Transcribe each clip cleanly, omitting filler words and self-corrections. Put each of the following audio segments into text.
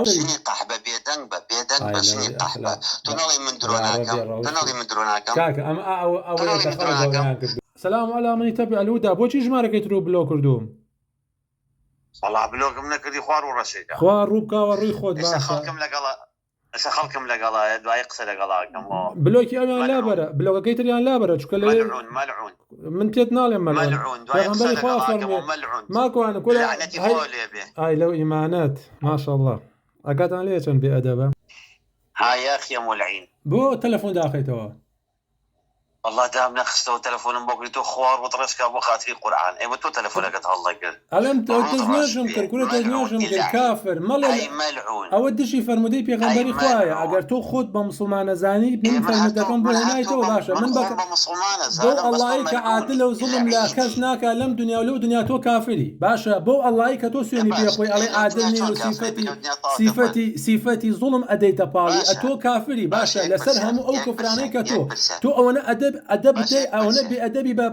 شنی قەحبە بێدەنگ بە بێدەنگ بە شنی قەحبە تۆنەڵی من درۆناکەم تۆنەڵی من درۆناکەم کاکە ئەمە ئەوەیە تەخەڵە گەورەیان کردو. سەلام عەلا منی تەبع الهودا بۆچی ژمارەکەیت ڕوو بلۆ کردووم؟ وەڵا بلۆگم نەکردی خوار و ڕەشێکە خوا ڕوو بکاوە ڕووی خۆت باشە خەڵکم لەگەڵایە دوای قسە لەگەڵاکەم بلۆکی ئەویان لابەرە بلۆگەکەی تریان لابەرە چکە لە مەلعون من تێت ناڵێم مەلعون پێغەمبەری خوا فەرمووی ماکوانە کۆ لعنەتی خۆ لێ بێ ئای لەو ئیمانەت ماشەڵڵا ئەکاتان لێ چەند بێئەدەبە ها یا ئەخی مولعین بۆ تەلەفۆن داخەیتەوە والله دام نەخستەوە تەلەفۆنم بۆ گریتۆ خوار و ڕێشکا بۆ خاتری قورئان ئێوە تۆ تەلەفۆنەکەت هەڵدەگرت ئەلەم تەزنێژم کرد کورە تەزنێژم کرد کافر مەڵێ ئەوە دشی فەرمودەی پێغەمبەری خوایە ئەگەر تۆ خۆت بە موسڵمانە زانی من فەرمودەکەم بۆ هێنایتەوە باشە من بۆ ئەڵڵایی کە عادلە و زوڵم لا کەس ناکا لەم دنیا و لەو دنیا تۆ کافری باشە بۆ ئەڵڵایی کە تۆ سوێنی پێخۆی ئەڵێ عادل نی و سیفەتی زوڵم ئەدەیتە پاڵی ئەتۆ کافری باشە لەسەر هەموو ئەو کفرانەی کە تۆ ئەوەنە ئەدەب بدەی ئەوەنە بێئەدەبی بە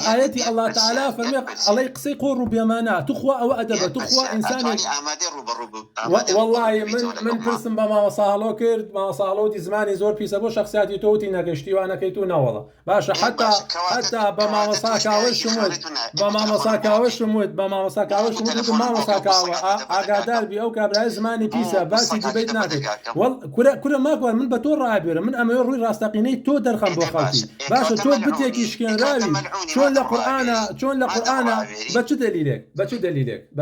ئاەتی ئەڵڵا تەعالا فەرمێ ئەڵێ قسەی قۆڕ و بێمانە توخوا ئەوە ئەدەبە توخوا ئینسانێک وەڵڵاهی من پرسم بە مامۆستا هەڵۆ کرد مامۆستا هەڵۆتی زمانی زۆر پیسە بۆ شەخصیاتی تۆوتی نەگەشتی وانەکەی تو نەوەڵە باشە حتا بە مامۆستا کاوەشم وت بە مامۆستا کاوەشم وت مامۆستا کاوە ئاگادار بی ئەو کابرای زمانی پیسە باسی دیبیت ناکەیت کورە ماکوان من بە تۆ ڕابێرە من ئەمەوێ ڕووی ڕاستەقینەی تۆ دەرخەم بۆ خەڵکی باشە تۆ بتێکی شکێنراوی چۆن لە قورئانە بە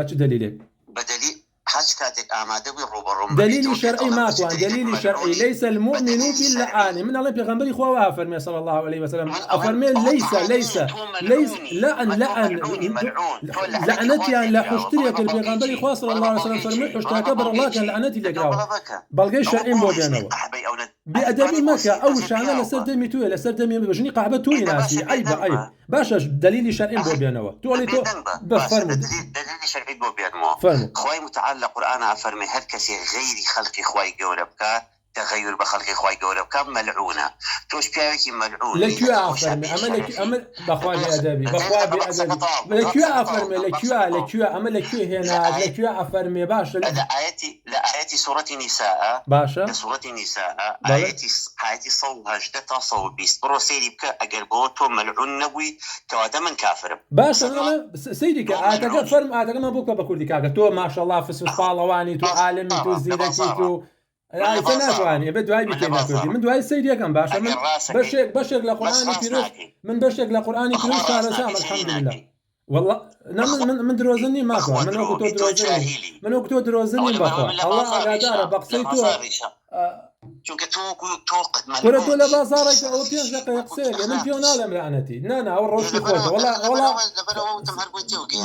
چ دلیلێک بدلیل حج كاتك آماده بروبروم دليل شرعي ماكوان دليل شرعي ليس المؤمن باللعان من الله بيغمبري خوا أفرمي صلى الله عليه وسلم أفرمي ليس لعنتي أن لا حشتريك البيغمبري خوا صلى الله عليه وسلم فرمي حشتا كبر الله كان لعنتي لقراو بلغي شرعي بودينو بأدبي مكة أو شعنا لسر دمي توي لسر دمي بجني قعبة توي ناسي عيب باشا دليل شرعي بودينو تولي تو بفرمو دليل شرعي بودينو خوي متعلق القرآن أفرمي هر كسي غير خلق خواي جوربك تغير بخلق خواي جوربك ملعونة توش بياكي ملعون لكيو أفرمي أما بخوابي أدبي لكيو أفرمي لكيو أما لكيو هنا لكيو أفرمي باشا لآياتي سورة نساء باشا سورة نساء آياتي صوها جدتا صوب بيست برو سيدي بك أقربوتو ملعون نبوي كوادا من كافر باشا أنا سيدي أعتقد فرم أعتقد ما بوكا بكردي كاكا تو ما شاء الله في بالواني تو عالمي تو زينتي تو لا سناتواني بدواي بيتنا كردي من دواي سيدي كم باشا من بشر لقرآني كيروش من بشر لقرآني كيروش صار سام الحمد لله والله من دروزني ما كان من وقت دروزني بقى الله قادر بقصيتو چونکە تۆ وەرە تۆ لە بازاڕێک ئەوە 5 دقیقە قسەیەکە من پێ ناڵێم لەعنەتی نانا ئەو ڕۆژی خۆتە وەڵا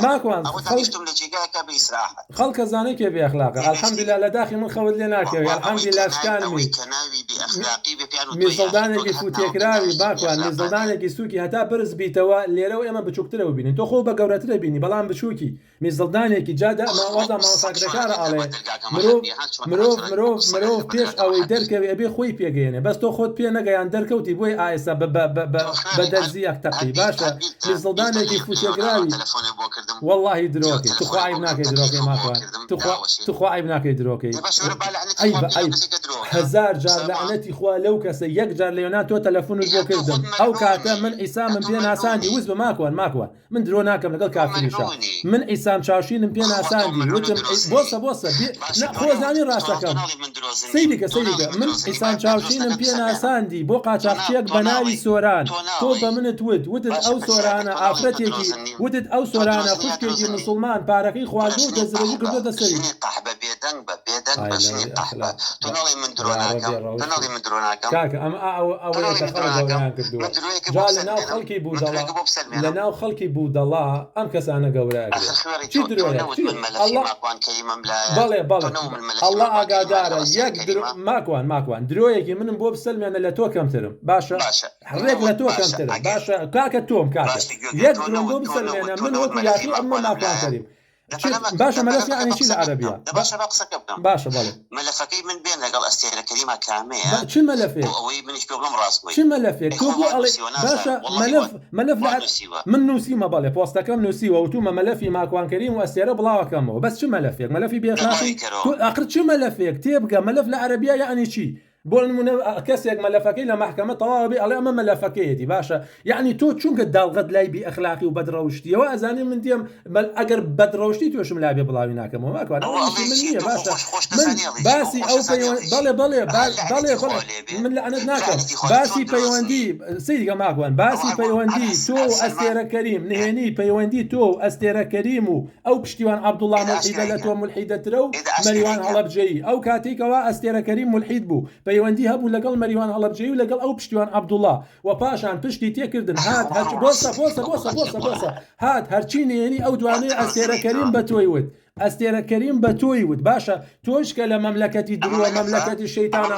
ماکوان خەڵکە زانەی کێ بێئەخلاقە الحەمدوللا لە داخی من خەوت لێ ناکەوێ الحەمدوللا شکانمی میزڵدانێکی فوتێکراوی باکوان میزڵدانێکی سووکی هەتا برز بیتەوە لێرەوە ئێمە بچووکترەوە بینین تۆ خۆ بە گەورەترە بینی بەڵام بچووکی میزڵدانێکی جادا ماوەدا ماوەساکرەکارە ئاڵێ مرۆڤ پێش ئەوەی دەرکەوێ ئەبێ خۆی پێگەێنێ بەس تۆ خۆت پێ نەگەیان دەرکەوتی بۆی ئایستا بە دەرزیەک تەقی باشە میزڵدانێکی فوتێکراوی واللهی درۆکەی توخوا عیب ناکەی درۆکەی ماکوان توخوا عیب ناکەی درۆکەی عیب 1000 جار لعنەتی خوا لەو کەسە 1 جار لێنا تۆ تەلەفۆنت بۆ کردم ئەو کاتە من ئیسا من پێ ناساندی وز بە ماکوان من درۆ ناکەم لەگەڵ کافریشە من ئیسام چاوشینم پێ ناساندی وتم بۆسە خۆزانی ڕاستەکەم سیدیکە من ئیسام چاوشینم پێ ناساندی بۆ قاچاقچیەک بە ناوی سۆران تۆ بە منت وتت ئەو سۆرانە ئافرەتێکی وتت ئەو سۆرانە خوشکێکی مسلمان پارەکەی خواردوو دەزرەوی کردۆتە سەری کاکە ئەمە ئەوەیە کە خەڵک گەورەیان کردووە جا لەناو خەڵکی بوودەڵا ئەم کەسانە گەورەیە چی درۆیە بەڵێ ئەڵڵا ئاگادارە ماکوان درۆیەکی منم بۆ بسەلمێنە لە تۆ کەمترم باشە هەڕێک لە تۆ کەمترم باشە کاکە تۆم کاکە 1 درۆم بۆ بسەلمێنە من وەکو یاخی ئەمە ماکوان کەریم باشا ملف يعني شي العربية باشا بقصك ابكم باشا بالي ملفكي من بين لقل استيرة كريمة كامية شو ملفك وي من يشبه بلوم راسكوي شو ملفك توبو علي باشا ملف من نسيما بالي بوستكم نسيوا وتوما ملفي مع كوان كريم واستيرة بلا وكمه بس شو ملفك ملفي بأخلاقي اخرت شو ملفك تبقى ملف العربية يعني شي بقول كسيك ملفكي لمحكمة طوابي على أمام ملفكي دي باشا يعني تو شو قد دال غد لاي بأخلاقي وبدروشتي وأزاني من ديم أجر بدروشتي تو شو ملابي بلاوي ناكم وما كان منية باشا من باسي أو بالي من لعنة ناكم باسي بيواندي سيدي ما كان باسي بيواندي تو أستيرة كريم نهني بيواندي تو أستيرة كريم أو بشتيوان عبد الله ملحدة لتو ملحدة ترو مليوان على بجي أو كاتيكا وأستيرة كريم ملحد بو بيواندي هبو لقل مريوان على بجي ولقل أو بشتيوان عبد الله وباشان بشتي تيكردن هات بوسا هات هرچيني يعني أو دواني أستيرة كريم بتويود أستيرة كريم بتويود باشا توشك لمملكتي دروا مملكتي الشيطانة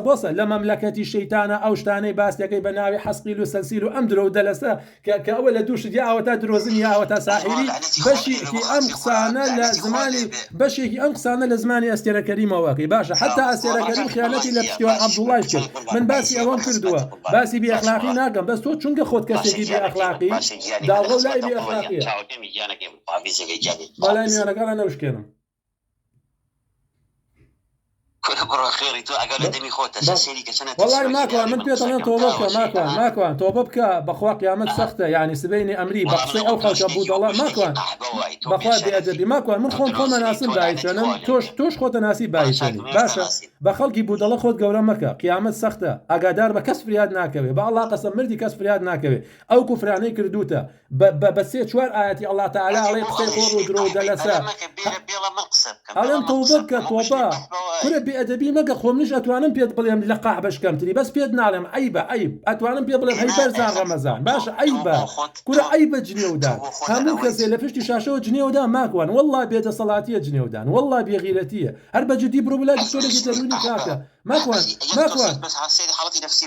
بوسا لمملكتي الشيطانة أو شتاني باس يكي بناوي حسقيل وسلسيل وأمدرو ودلسا كأول دوش دي أوتا دروزني أوتا ساحري بشي كي أمقصانا لزماني بشي كي أمقصانا لزماني أستيرة كريم واقي باشا حتى أستيرة كريم خيانتي لبشتوان عبد الله يشكل من باسي أوان كردوا باسي بأخلاقي ناقم بس تو چونك خود كسي بأخلاقي داغو لاي بأخلاقي بلاي أنا قال أنا وش كنا كل برا خيري تو أقول دمي خوته شريكة سنة والله ما كان من بيت أنا توبك ما كان توبك بخوا قيامت سخته يعني سبيني أمري بقصي أو خلش أبود الله ما كان بخوا بأدبي ما كان من خون مناسب بايشنا توش خود ناسي بايشني باشا بخلقي بود الله خود جورا مكة قيامت سخته أقدر بكسر ياد ناكبي بالله قسم مردي كسر ياد ناكبي أو كفراني كردوته بسيت شوار آياتي الله تعالى عليه قصي خور ودرو دلسا ألم توبك توبا كل بأدبي ما خمنيش أتوانم بيد بليم لقاع باش كمتري بس بيد نعلم عيب أتوانم بيد بليم هاي برزان رمضان باش عيبة كل عيبة جنيودان همو كسي لفشتي شاشة جنيودان ماكوان والله بيد صلاتية جنيودان والله بغيرتية هرب جدي بروبلا دكتور جدروني كاكا ماكوان بس حسيت حالتي نفسي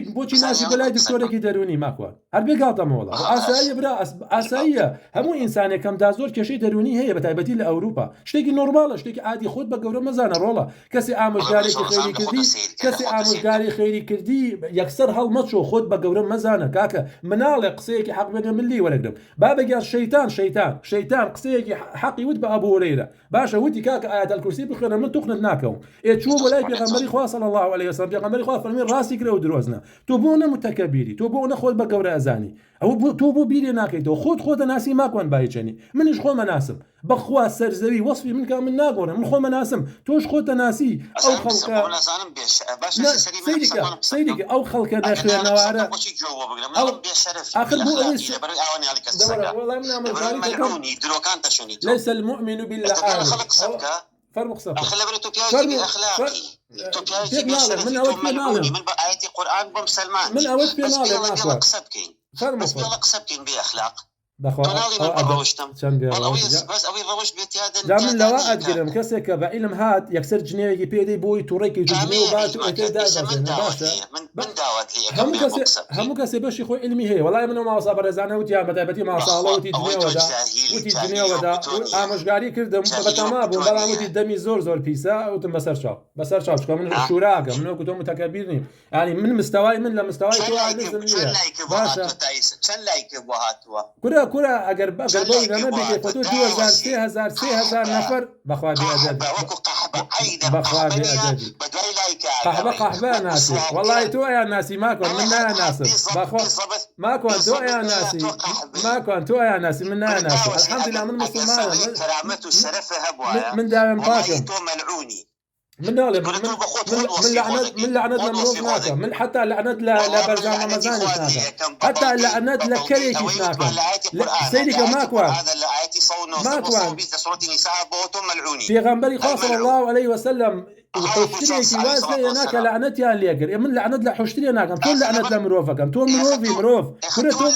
بوشي ناسي بلاي دكتور جدروني ماكوان هرب قاطم والله أسايا برا أسايا همو إنسان كم دازور كشي دروني هي بتايبتي لأوروبا شتيكي نورمال شتيكي عادي خود بقورة مزانة رولا كسي آموزگاری خيري كردي كسي آموزگاری خيري كردي يكسر هالماتشو خود بقورة مزانة كاكا منالق قصيكي حق بقى ملي ولقدم بابا قال شيطان قصيكي حقي ود بأبو هريرة باشا ودي كاكا آيات الكرسي بخير من تقنت ناكو تشوف ولاي بيغمري خواه صلى الله عليه وسلم بيغمري خواه فرمين راسي كرا ودروزنا توبونا متكبيري توبونا خود بقورة أزاني أو توبو بيري ناكيدو خود ناسي ماكوان بايجاني منش خو مناسب بخوا سرزوي وصفي من كامل ناقورة من خو مناسم توش خود ناسي أو خلق سيدك أو خلق ناشر نوارا أو آخر بو والله من عمل ليس المؤمن بالله فرمق صفر أخلي توبيا أخلاقي توبيا من أول من آية القرآن بم سلمان من أول في نالم فرمق قصبكين بأخلاق بخوا بس أوي روش بيتي هذا جامن لواء أتقرم كسك بعلم هاد يكسر جنيه يبيدي بوي توريكي جنيه وبات وتدازا من دعوت هم كسي باش يخو علمي هي والله منو ما صابر زانه وتي متابتي ما صالوتي جنيه ودا آمش قاري كردم بتمام بلا موتي دمي زور بيسا وتم بسر شاو شكون من الشراقه منو كنتم متكبرين يعني من مستواي من لمستواي تو عايزين باشا شن لايك بوهاتوا كرة أجر بوي لما بيجي فتو 2000 نفر بخوا بأجدادي قحبة ناسي والله تو يا ناسي ما كون منا ناسب بخوا ما كون تو يا ناسي ما كون تو يا ناسي منا ناسي الحمد لله من مسلمان من دائم باكم من دولة من لعنة لمروف من حتى لعنة لبرزان رمضان ناكا حتى لعنة لكريك ناكا سيدك ماكوان في غنبري صلى الله عليه وسلم حشترێکی واز هەیە ناکە لعنەتیان لێگر من لعنەت لە حشتری ناکەم تۆ لعنەت لە مرۆڤەکەم تۆ مرۆڤ کورە تۆ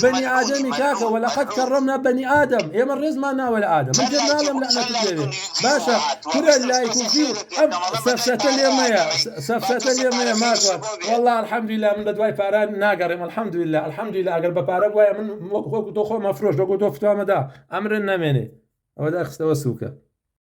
بەنی ئادەمی کاکە وەلەقەد کەڕەمنا بەنی ئادەم ئێمە ڕێزمان ناوە لە ئادەم من جێ ناڵێم لعنەتت لێوێ باشە کورە لایک و فیر ئەم سەفسەتە لێمەیە ماشوە والله الحەمدولillah من بە دوای پاران ناگەڕێم الحەمدولillah ئەگەر بە پارە وایە من وەکو تۆ خۆ مەفرۆش وەکو تۆ فتوامەدا ئەمرن نامێنێ ئەوە داخستەوە سووکە